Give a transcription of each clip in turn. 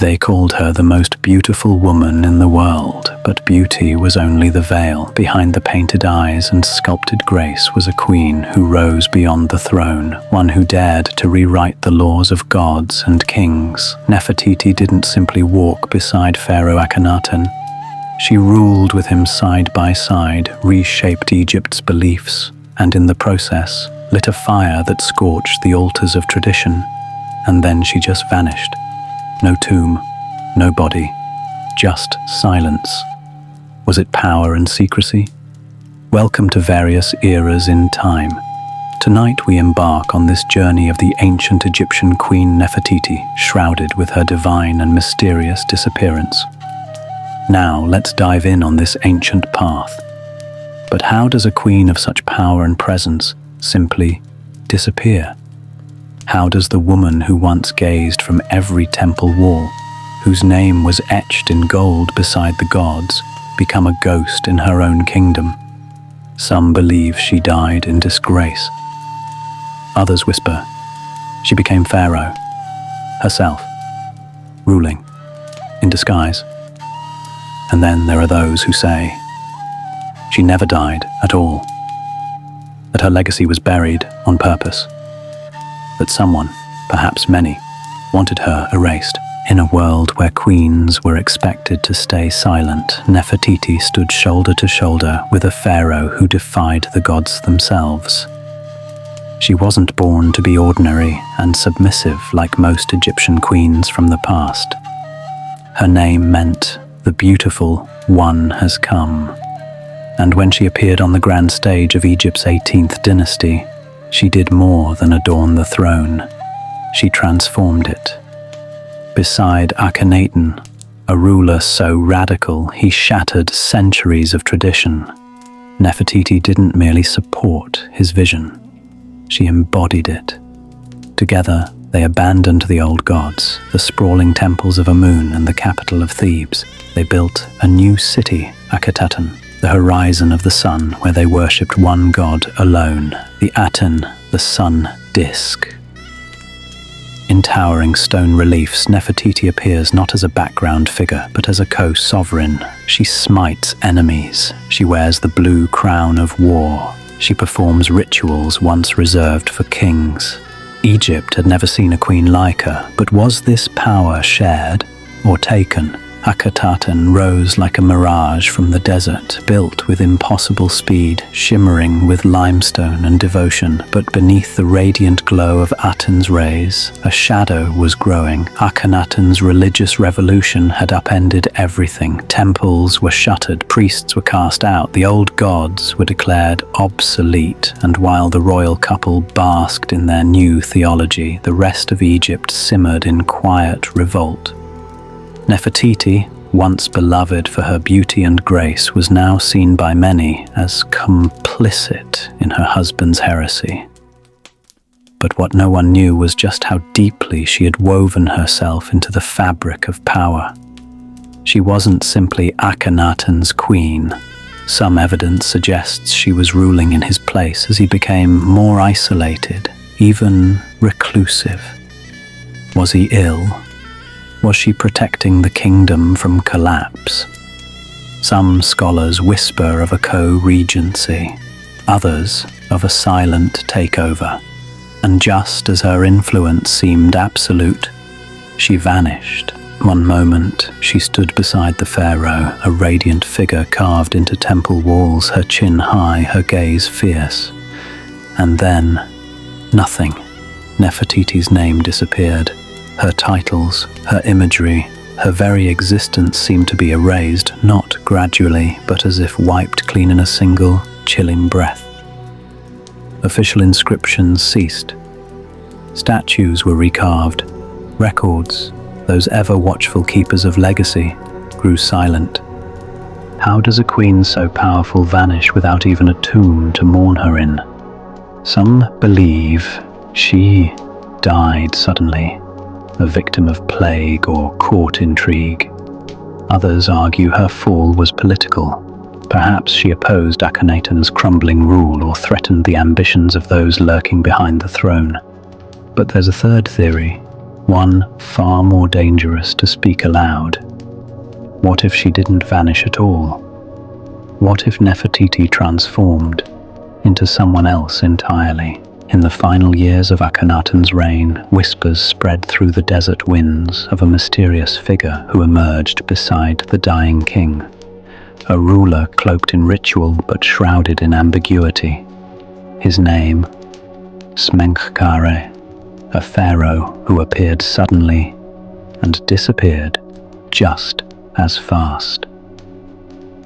They called her the most beautiful woman in the world, but beauty was only the veil. Behind the painted eyes and sculpted grace was a queen who rose beyond the throne, one who dared to rewrite the laws of gods and kings. Nefertiti didn't simply walk beside Pharaoh Akhenaten. She ruled with him side by side, reshaped Egypt's beliefs, and in the process lit a fire that scorched the altars of tradition. And then she just vanished. No tomb, no body, just silence. Was it power and secrecy? Welcome to various eras in time. Tonight we embark on this journey of the ancient Egyptian Queen Nefertiti, shrouded with her divine and mysterious disappearance. Now let's dive in on this ancient path. But how does a queen of such power and presence simply disappear? How does the woman who once gazed from every temple wall, whose name was etched in gold beside the gods, become a ghost in her own kingdom? Some believe she died in disgrace. Others whisper she became Pharaoh herself, ruling in disguise. And then there are those who say she never died at all, that her legacy was buried on purpose, that someone, perhaps many, wanted her erased. In a world where queens were expected to stay silent, Nefertiti stood shoulder to shoulder with a pharaoh who defied the gods themselves. She wasn't born to be ordinary and submissive like most Egyptian queens from the past. Her name meant the beautiful one has come. And when she appeared on the grand stage of Egypt's 18th dynasty, she did more than adorn the throne. She transformed it. Beside Akhenaten, a ruler so radical he shattered centuries of tradition, Nefertiti didn't merely support his vision. She embodied it. Together, they abandoned the old gods, the sprawling temples of Amun and the capital of Thebes. They built a new city, Akhenaten, the horizon of the sun, where they worshipped one god alone, the Aten, the sun disk. In towering stone reliefs, Nefertiti appears not as a background figure, but as a co-sovereign. She smites enemies. She wears the blue crown of war. She performs rituals once reserved for kings. Egypt had never seen a queen like her, but was this power shared or taken? Akhenaten rose like a mirage from the desert, built with impossible speed, shimmering with limestone and devotion. But beneath the radiant glow of Aten's rays, a shadow was growing. Akhenaten's religious revolution had upended everything. Temples were shuttered, priests were cast out, the old gods were declared obsolete, and while the royal couple basked in their new theology, the rest of Egypt simmered in quiet revolt. Nefertiti, once beloved for her beauty and grace, was now seen by many as complicit in her husband's heresy. But what no one knew was just how deeply she had woven herself into the fabric of power. She wasn't simply Akhenaten's queen. Some evidence suggests she was ruling in his place as he became more isolated, even reclusive. Was he ill? Was she protecting the kingdom from collapse? Some scholars whisper of a co-regency, others of a silent takeover. And just as her influence seemed absolute, she vanished. One moment, she stood beside the pharaoh, a radiant figure carved into temple walls, her chin high, her gaze fierce. And then, nothing. Nefertiti's name disappeared. Her titles, her imagery, her very existence seemed to be erased, not gradually, but as if wiped clean in a single, chilling breath. Official inscriptions ceased. Statues were recarved. Records, those ever-watchful keepers of legacy, grew silent. How does a queen so powerful vanish without even a tomb to mourn her in? Some believe she died suddenly, a victim of plague or court intrigue. Others argue her fall was political. Perhaps she opposed Akhenaten's crumbling rule or threatened the ambitions of those lurking behind the throne. But there's a third theory. one far more dangerous to speak aloud. What if she didn't vanish at all? What if Nefertiti transformed into someone else entirely? In the final years of Akhenaten's reign, whispers spread through the desert winds of a mysterious figure who emerged beside the dying king. A ruler cloaked in ritual but shrouded in ambiguity. His name, Smenkhkare, a pharaoh who appeared suddenly and disappeared just as fast.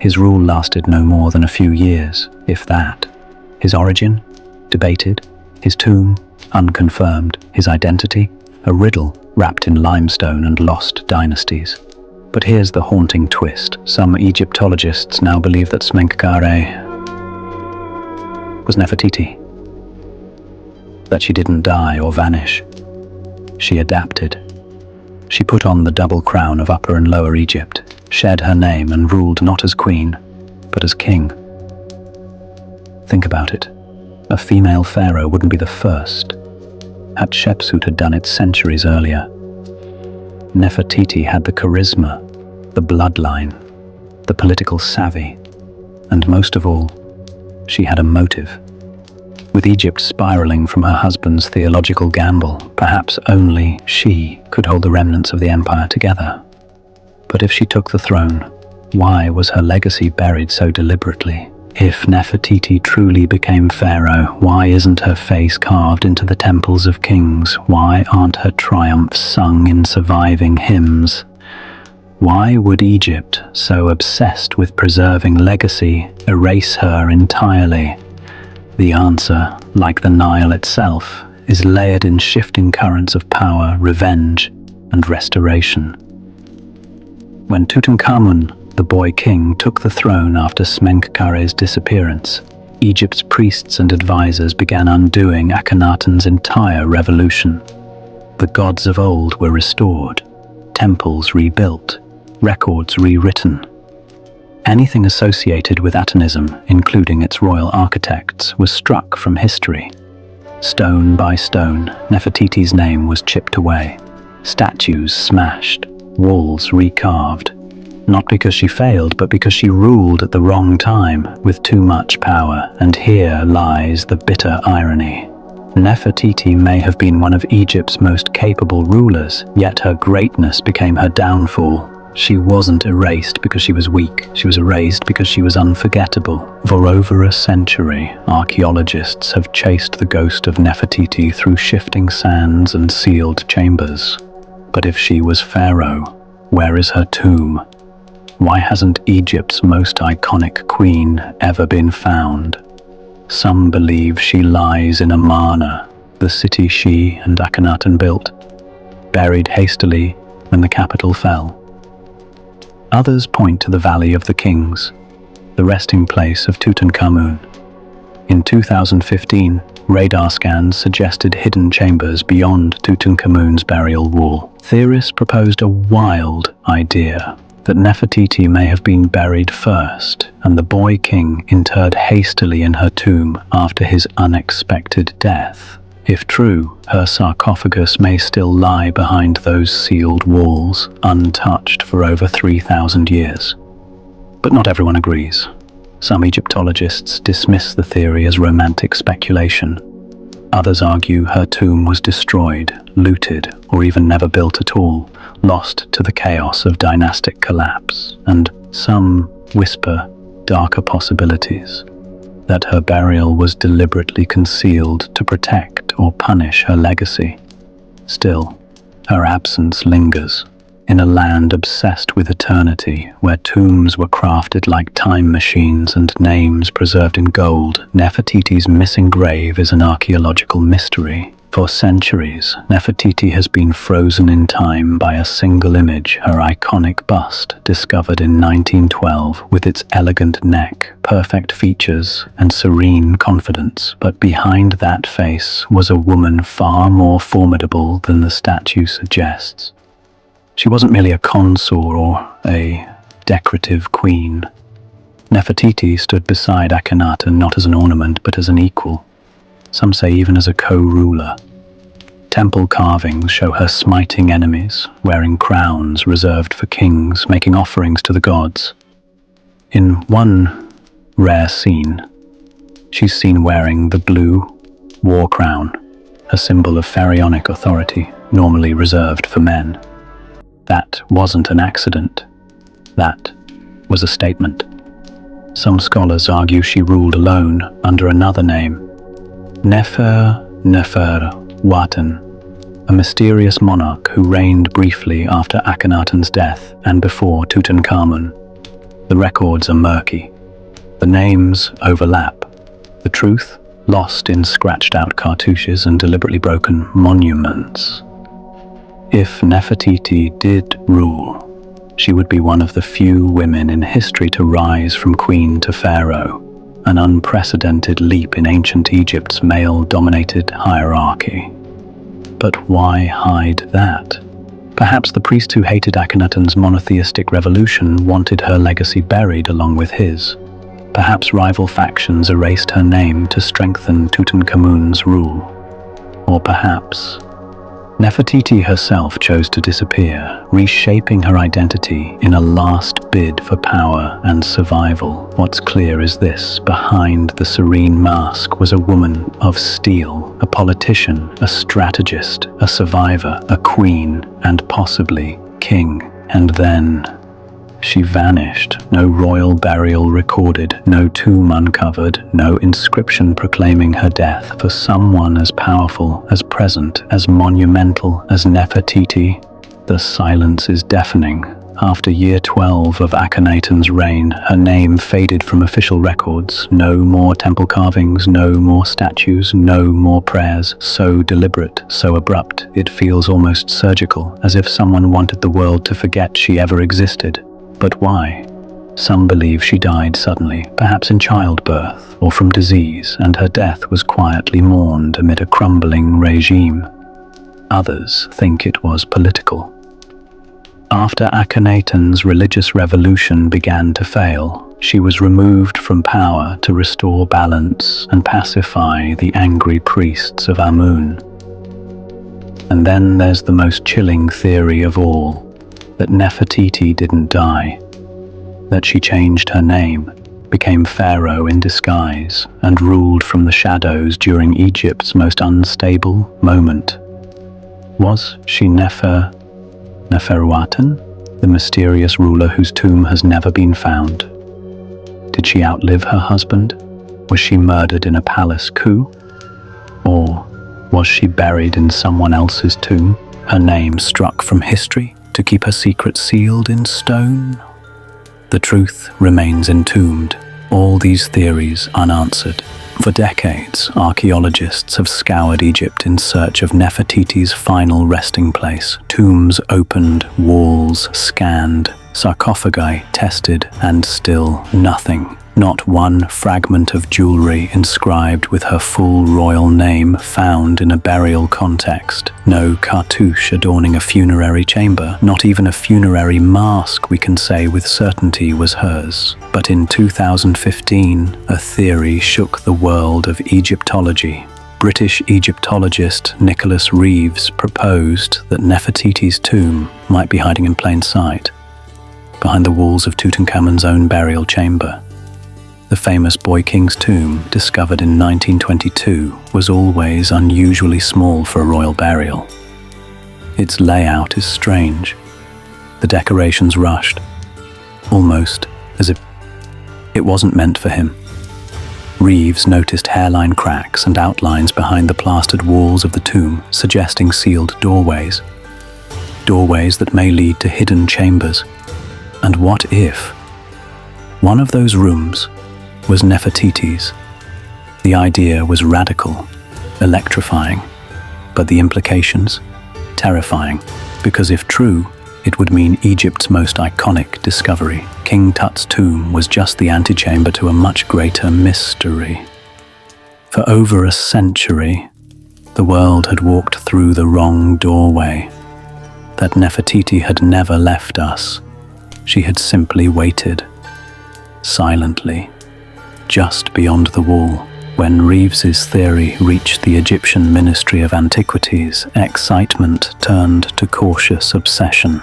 His rule lasted no more than a few years, if that. His origin? Debated. His tomb? Unconfirmed. His identity? A riddle wrapped in limestone and lost dynasties. But here's the haunting twist. Some Egyptologists now believe that Smenkhkare was Nefertiti. That she didn't die or vanish. She adapted. She put on the double crown of Upper and Lower Egypt, shed her name and ruled not as queen, but as king. Think about it. A female pharaoh wouldn't be the first. Hatshepsut had done it centuries earlier. Nefertiti had the charisma, the bloodline, the political savvy, and most of all, she had a motive. With Egypt spiraling from her husband's theological gamble, perhaps only she could hold the remnants of the empire together. But if she took the throne, why was her legacy buried so deliberately? If Nefertiti truly became pharaoh, why isn't her face carved into the temples of kings? Why aren't her triumphs sung in surviving hymns? Why would Egypt, so obsessed with preserving legacy, erase her entirely? The answer, like the Nile itself, is layered in shifting currents of power, revenge, and restoration. When Tutankhamun, the boy king, took the throne after Smenkkare's disappearance, Egypt's priests and advisors began undoing Akhenaten's entire revolution. The gods of old were restored, temples rebuilt, records rewritten. Anything associated with Atenism, including its royal architects, was struck from history. Stone by stone, Nefertiti's name was chipped away, statues smashed, walls recarved. Not because she failed, but because she ruled at the wrong time, with too much power, and here lies the bitter irony. Nefertiti may have been one of Egypt's most capable rulers, yet her greatness became her downfall. She wasn't erased because she was weak, she was erased because she was unforgettable. For over a century, archaeologists have chased the ghost of Nefertiti through shifting sands and sealed chambers. But if she was pharaoh, where is her tomb? Why hasn't Egypt's most iconic queen ever been found? Some believe she lies in Amarna, the city she and Akhenaten built, buried hastily when the capital fell. Others point to the Valley of the Kings, the resting place of Tutankhamun. In 2015, radar scans suggested hidden chambers beyond Tutankhamun's burial wall. Theorists proposed a wild idea that Nefertiti may have been buried first, and the boy king interred hastily in her tomb after his unexpected death. If true, her sarcophagus may still lie behind those sealed walls, untouched for over 3,000 years. But not everyone agrees. Some Egyptologists dismiss the theory as romantic speculation. Others argue her tomb was destroyed, looted, or even never built at all, lost to the chaos of dynastic collapse. And some whisper darker possibilities, that her burial was deliberately concealed to protect or punish her legacy. Still, her absence lingers. In a land obsessed with eternity, where tombs were crafted like time machines and names preserved in gold, Nefertiti's missing grave is an archaeological mystery. For centuries, Nefertiti has been frozen in time by a single image, her iconic bust, discovered in 1912, with its elegant neck, perfect features, and serene confidence. But behind that face was a woman far more formidable than the statue suggests. She wasn't merely a consort or a decorative queen. Nefertiti stood beside Akhenaten not as an ornament but as an equal. Some say even as a co-ruler. Temple carvings show her smiting enemies, wearing crowns reserved for kings, making offerings to the gods. In one rare scene, she's seen wearing the blue war crown, a symbol of pharaonic authority, normally reserved for men. That wasn't an accident. That was a statement. Some scholars argue she ruled alone under another name, Nefertiti, a mysterious monarch who reigned briefly after Akhenaten's death and before Tutankhamun. The records are murky. The names overlap. The truth lost in scratched-out cartouches and deliberately broken monuments. If Nefertiti did rule, she would be one of the few women in history to rise from queen to pharaoh, an unprecedented leap in ancient Egypt's male-dominated hierarchy. But why hide that? Perhaps the priest who hated Akhenaten's monotheistic revolution wanted her legacy buried along with his. Perhaps rival factions erased her name to strengthen Tutankhamun's rule. Or perhaps Nefertiti herself chose to disappear, reshaping her identity in a last bid for power and survival. What's clear is this: behind the serene mask was a woman of steel, a politician, a strategist, a survivor, a queen, and possibly king. And then she vanished. No royal burial recorded, no tomb uncovered, no inscription proclaiming her death. For someone as powerful, as present, as monumental as Nefertiti, the silence is deafening. After year 12 of Akhenaten's reign, her name faded from official records. No more temple carvings, no more statues, no more prayers. So deliberate, so abrupt, it feels almost surgical, as if someone wanted the world to forget she ever existed. But why? Some believe she died suddenly, perhaps in childbirth or from disease, and her death was quietly mourned amid a crumbling regime. Others think it was political. After Akhenaten's religious revolution began to fail, she was removed from power to restore balance and pacify the angry priests of Amun. And then there's the most chilling theory of all, that Nefertiti didn't die, that she changed her name, became Pharaoh in disguise, and ruled from the shadows during Egypt's most unstable moment. Was she Neferuaten, the mysterious ruler whose tomb has never been found? Did she outlive her husband? Was she murdered in a palace coup? Or was she buried in someone else's tomb, her name struck from history to keep her secret sealed in stone? The truth remains entombed, all these theories unanswered. For decades, archaeologists have scoured Egypt in search of Nefertiti's final resting place. Tombs opened, walls scanned, sarcophagi tested, and still nothing. Not one fragment of jewelry inscribed with her full royal name found in a burial context. No cartouche adorning a funerary chamber. Not even a funerary mask we can say with certainty was hers. But in 2015, a theory shook the world of Egyptology. British Egyptologist Nicholas Reeves proposed that Nefertiti's tomb might be hiding in plain sight, behind the walls of Tutankhamun's own burial chamber. The famous Boy King's tomb, discovered in 1922, was always unusually small for a royal burial. Its layout is strange. The decorations rushed, almost as if it wasn't meant for him. Reeves noticed hairline cracks and outlines behind the plastered walls of the tomb, suggesting sealed doorways. Doorways that may lead to hidden chambers. And what if one of those rooms was Nefertiti's? The idea was radical, electrifying, but the implications? Terrifying, because if true, it would mean Egypt's most iconic discovery. King Tut's tomb was just the antechamber to a much greater mystery. For over a century, the world had walked through the wrong doorway. That Nefertiti had never left us. She had simply waited, silently, just beyond the wall, When Reeves's theory reached the Egyptian Ministry of Antiquities, excitement turned to cautious obsession.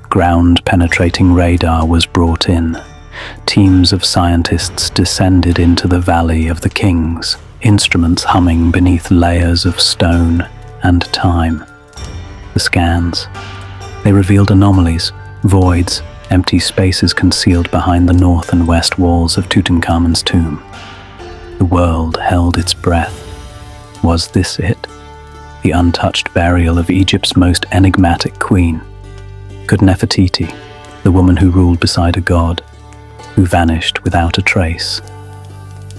Ground-penetrating radar was brought in. Teams of scientists descended into the Valley of the Kings, instruments humming beneath layers of stone and time. The scans. They revealed anomalies, voids, empty spaces concealed behind the north and west walls of Tutankhamun's tomb. The world held its breath. Was this it? The untouched burial of Egypt's most enigmatic queen? Could Nefertiti, the woman who ruled beside a god, who vanished without a trace,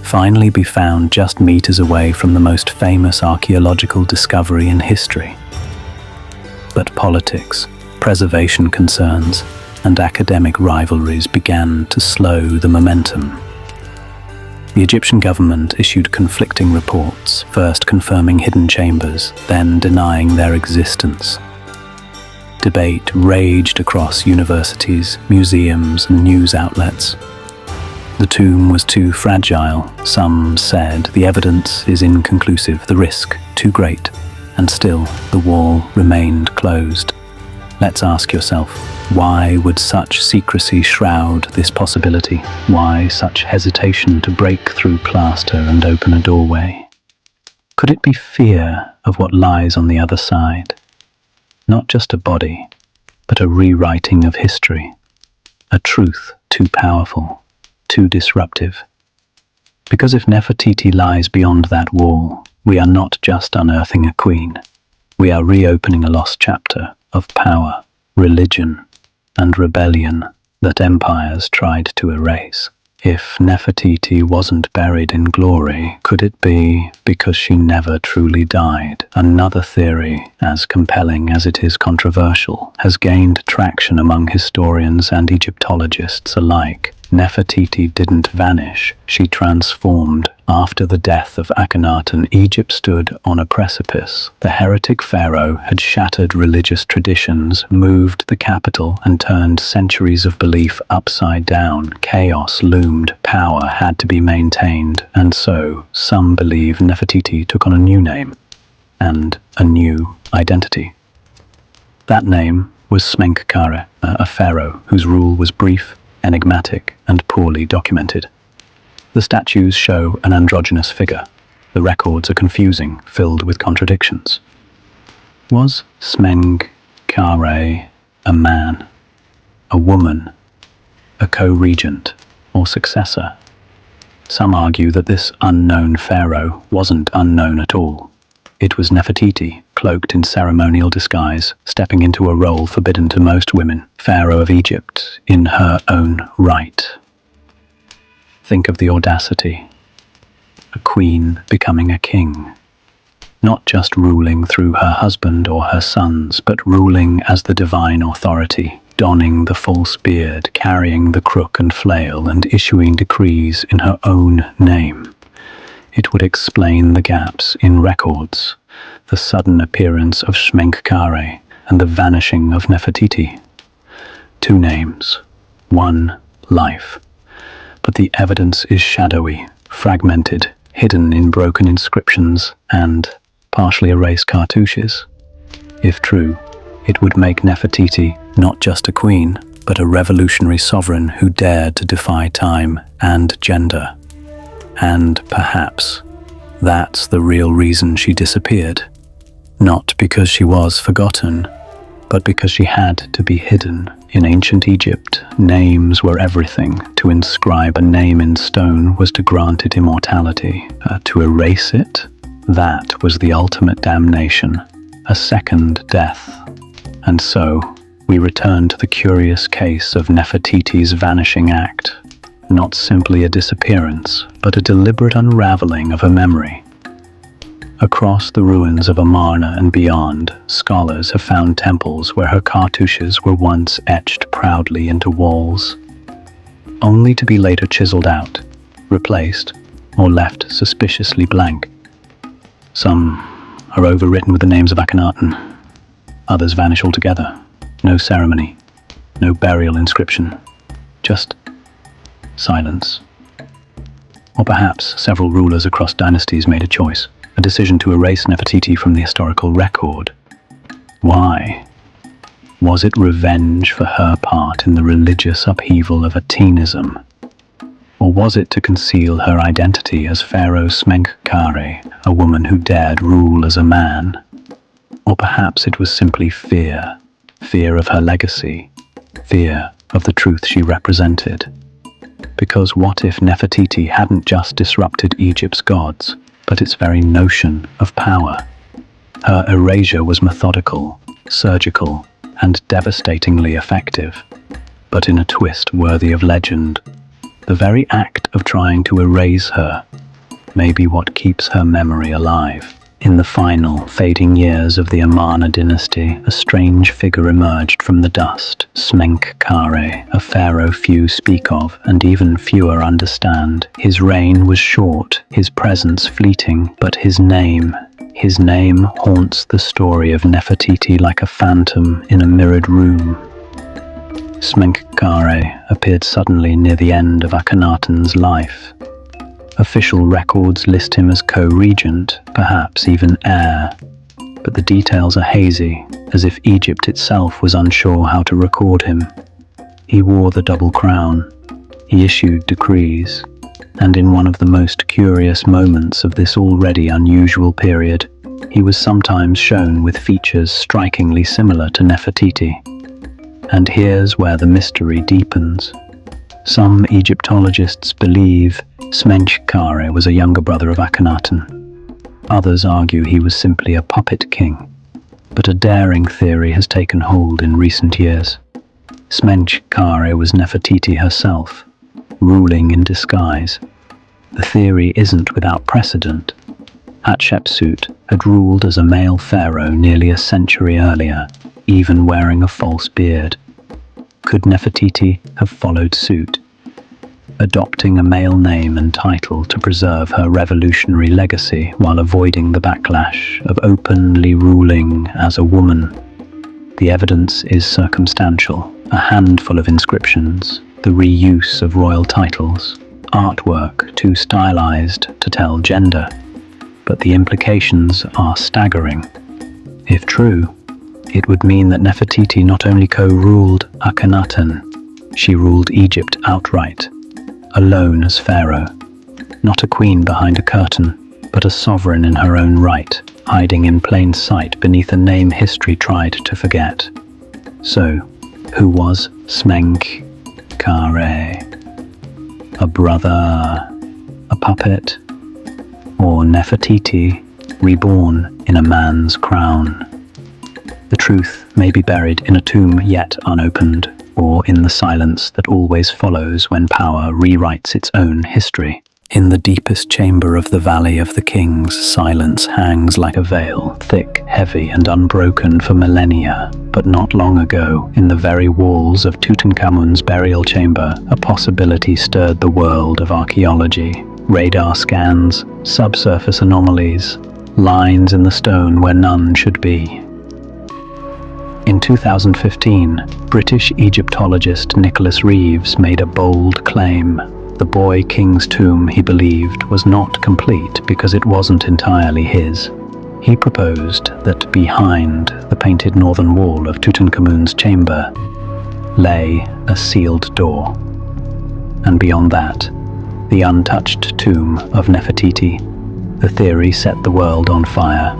finally be found just meters away from the most famous archaeological discovery in history? But politics, preservation concerns, and academic rivalries began to slow the momentum. The Egyptian government issued conflicting reports, first confirming hidden chambers, then denying their existence. Debate raged across universities, museums, and news outlets. The tomb was too fragile, some said. The evidence is inconclusive, the risk too great, and still the wall remained closed. Let's ask yourself, why would such secrecy shroud this possibility? Why such hesitation to break through plaster and open a doorway? Could it be fear of what lies on the other side? Not just a body, but a rewriting of history, a truth too powerful, too disruptive. Because if Nefertiti lies beyond that wall, we are not just unearthing a queen, we are reopening a lost chapter of power, religion, and rebellion that empires tried to erase. If Nefertiti wasn't buried in glory, could it be because she never truly died? Another theory, as compelling as it is controversial, has gained traction among historians and Egyptologists alike. Nefertiti didn't vanish, she transformed. After the death of Akhenaten, Egypt stood on a precipice. The heretic Pharaoh had shattered religious traditions, moved the capital, and turned centuries of belief upside down. Chaos loomed, power had to be maintained, and so some believe Nefertiti took on a new name and a new identity. That name was Smenkhkare, a pharaoh whose rule was brief, enigmatic, and poorly documented. The statues show an androgynous figure. The records are confusing, filled with contradictions. Was Smenkhkare a man, a woman, a co-regent, or successor? Some argue that this unknown pharaoh wasn't unknown at all. It was Nefertiti, cloaked in ceremonial disguise, stepping into a role forbidden to most women, Pharaoh of Egypt, in her own right. Think of the audacity. A queen becoming a king. Not just ruling through her husband or her sons, but ruling as the divine authority, donning the false beard, carrying the crook and flail, and issuing decrees in her own name. It would explain the gaps in records, the sudden appearance of Smenkhkare and the vanishing of Nefertiti. Two names, one life. But the evidence is shadowy, fragmented, hidden in broken inscriptions and partially erased cartouches. If true, it would make Nefertiti not just a queen, but a revolutionary sovereign who dared to defy time and gender. And perhaps that's the real reason she disappeared. Not because she was forgotten, but because she had to be hidden. In ancient Egypt, names were everything. To inscribe a name in stone was to grant it immortality. To erase it, that was the ultimate damnation, a second death. And so, we return to the curious case of Nefertiti's vanishing act. Not simply a disappearance, but a deliberate unraveling of her memory. Across the ruins of Amarna and beyond, scholars have found temples where her cartouches were once etched proudly into walls, only to be later chiseled out, replaced, or left suspiciously blank. Some are overwritten with the names of Akhenaten. Others vanish altogether. No ceremony, no burial inscription, just silence. Or perhaps several rulers across dynasties made a choice, a decision to erase Nefertiti from the historical record. Why? Was it revenge for her part in the religious upheaval of Atenism? Or was it to conceal her identity as Pharaoh Smenkhkare, a woman who dared rule as a man? Or perhaps it was simply fear of her legacy, fear of the truth she represented. Because what if Nefertiti hadn't just disrupted Egypt's gods, but its very notion of power? Her erasure was methodical, surgical, and devastatingly effective, but in a twist worthy of legend. The very act of trying to erase her may be what keeps her memory alive. In the final, fading years of the Amarna dynasty, a strange figure emerged from the dust, Smenkhkare, a pharaoh few speak of and even fewer understand. His reign was short, his presence fleeting, but his name haunts the story of Nefertiti like a phantom in a mirrored room. Smenkhkare appeared suddenly near the end of Akhenaten's life. Official records list him as co-regent, perhaps even heir, but the details are hazy, as if Egypt itself was unsure how to record him. He wore the double crown, he issued decrees, and in one of the most curious moments of this already unusual period, he was sometimes shown with features strikingly similar to Nefertiti. And here's where the mystery deepens. Some Egyptologists believe Smenkhkare was a younger brother of Akhenaten. Others argue he was simply a puppet king. But a daring theory has taken hold in recent years. Smenkhkare was Nefertiti herself, ruling in disguise. The theory isn't without precedent. Hatshepsut had ruled as a male pharaoh nearly a century earlier, even wearing a false beard. Could Nefertiti have followed suit, adopting a male name and title to preserve her revolutionary legacy while avoiding the backlash of openly ruling as a woman? The evidence is circumstantial. A handful of inscriptions, the reuse of royal titles, artwork too stylized to tell gender. But the implications are staggering. If true, it would mean that Nefertiti not only co-ruled Akhenaten, she ruled Egypt outright, alone as pharaoh, not a queen behind a curtain, but a sovereign in her own right, hiding in plain sight beneath a name history tried to forget. So, who was Smenkhkare? A brother, a puppet, or Nefertiti, reborn in a man's crown? The truth may be buried in a tomb yet unopened, or in the silence that always follows when power rewrites its own history. In the deepest chamber of the Valley of the Kings, silence hangs like a veil, thick, heavy, and unbroken for millennia. But not long ago, in the very walls of Tutankhamun's burial chamber, a possibility stirred the world of archaeology. Radar scans, subsurface anomalies, lines in the stone where none should be. In 2015, British Egyptologist Nicholas Reeves made a bold claim. The boy king's tomb, he believed, was not complete because it wasn't entirely his. He proposed that behind the painted northern wall of Tutankhamun's chamber lay a sealed door. And beyond that, the untouched tomb of Nefertiti. The theory set the world on fire.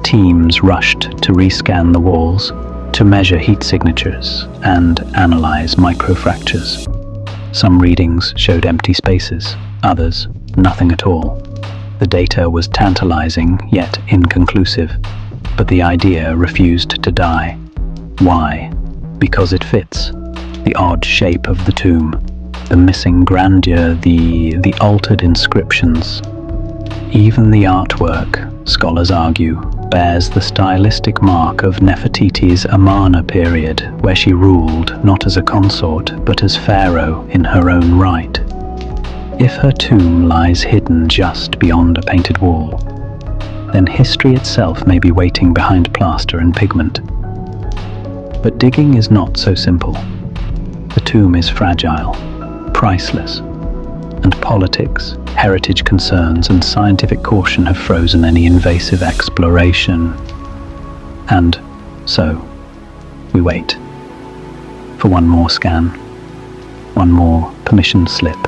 Teams rushed to rescan the walls, to measure heat signatures and analyze microfractures. Some readings showed empty spaces, others nothing at all. The data was tantalizing yet inconclusive, but the idea refused to die. Why? Because it fits. The odd shape of the tomb, the missing grandeur, the altered inscriptions. Even the artwork, scholars argue, bears the stylistic mark of Nefertiti's Amarna period, where she ruled not as a consort, but as pharaoh in her own right. If her tomb lies hidden just beyond a painted wall, then history itself may be waiting behind plaster and pigment. But digging is not so simple. The tomb is fragile, priceless. and politics, heritage concerns, and scientific caution have frozen any invasive exploration. And so, we wait for one more scan, one more permission slip,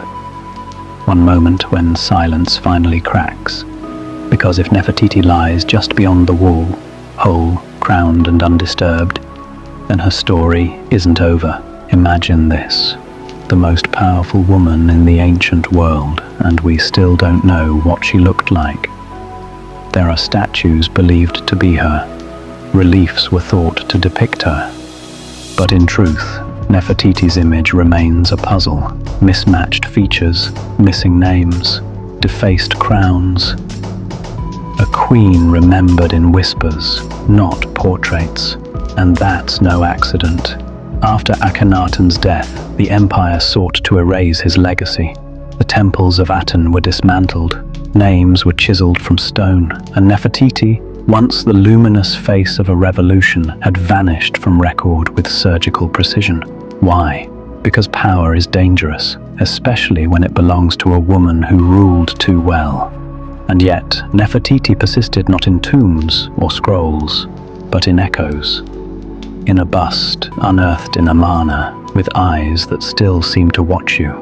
one moment when silence finally cracks. Because if Nefertiti lies just beyond the wall, whole, crowned and undisturbed, then her story isn't over. Imagine this: the most powerful woman in the ancient world, and we still don't know what she looked like. There are statues believed to be her. Reliefs were thought to depict her. But in truth, Nefertiti's image remains a puzzle. Mismatched features, missing names, defaced crowns. A queen remembered in whispers, not portraits. And that's no accident. After Akhenaten's death, the empire sought to erase his legacy. The temples of Aten were dismantled, names were chiseled from stone, and Nefertiti, once the luminous face of a revolution, had vanished from record with surgical precision. Why? Because power is dangerous, especially when it belongs to a woman who ruled too well. And yet, Nefertiti persisted not in tombs or scrolls, but in echoes. In a bust unearthed in Amarna, with eyes that still seem to watch you.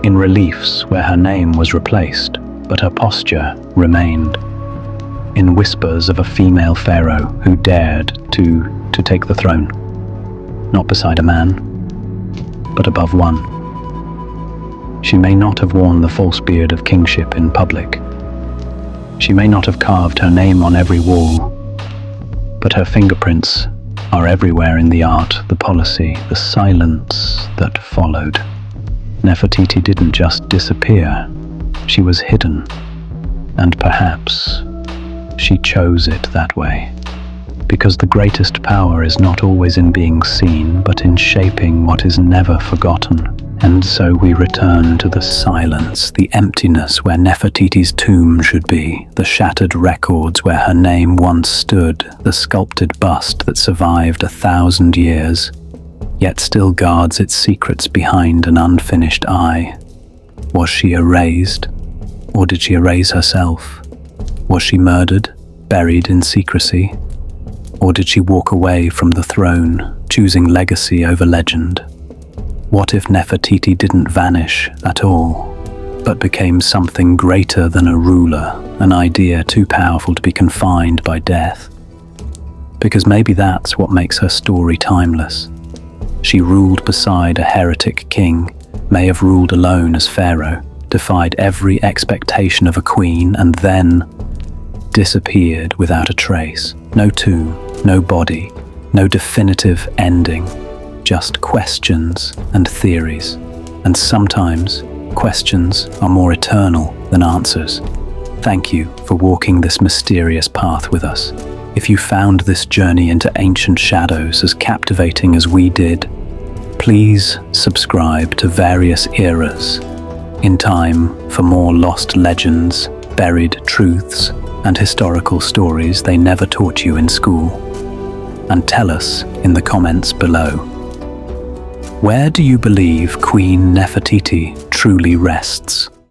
In reliefs where her name was replaced, but her posture remained. In whispers of a female pharaoh who dared to take the throne. Not beside a man, but above one. She may not have worn the false beard of kingship in public. She may not have carved her name on every wall, but her fingerprints are everywhere in the art, the policy, the silence that followed. Nefertiti didn't just disappear, she was hidden, and perhaps she chose it that way. Because the greatest power is not always in being seen, but in shaping what is never forgotten. And so we return to the silence, the emptiness where Nefertiti's tomb should be, the shattered records where her name once stood, the sculpted bust that survived 1,000 years, yet still guards its secrets behind an unfinished eye. Was she erased? Or did she erase herself? Was she murdered, buried in secrecy? Or did she walk away from the throne, choosing legacy over legend? What if Nefertiti didn't vanish at all, but became something greater than a ruler, an idea too powerful to be confined by death? Because maybe that's what makes her story timeless. She ruled beside a heretic king, may have ruled alone as Pharaoh, defied every expectation of a queen, and then disappeared without a trace. No tomb, no body, no definitive ending. Just questions and theories, and sometimes questions are more eternal than answers. Thank you for walking this mysterious path with us. If you found this journey into ancient shadows as captivating as we did, please subscribe to various eras in time for more lost legends, buried truths, and historical stories they never taught you in school. And tell us in the comments below. Where do you believe Queen Nefertiti truly rests?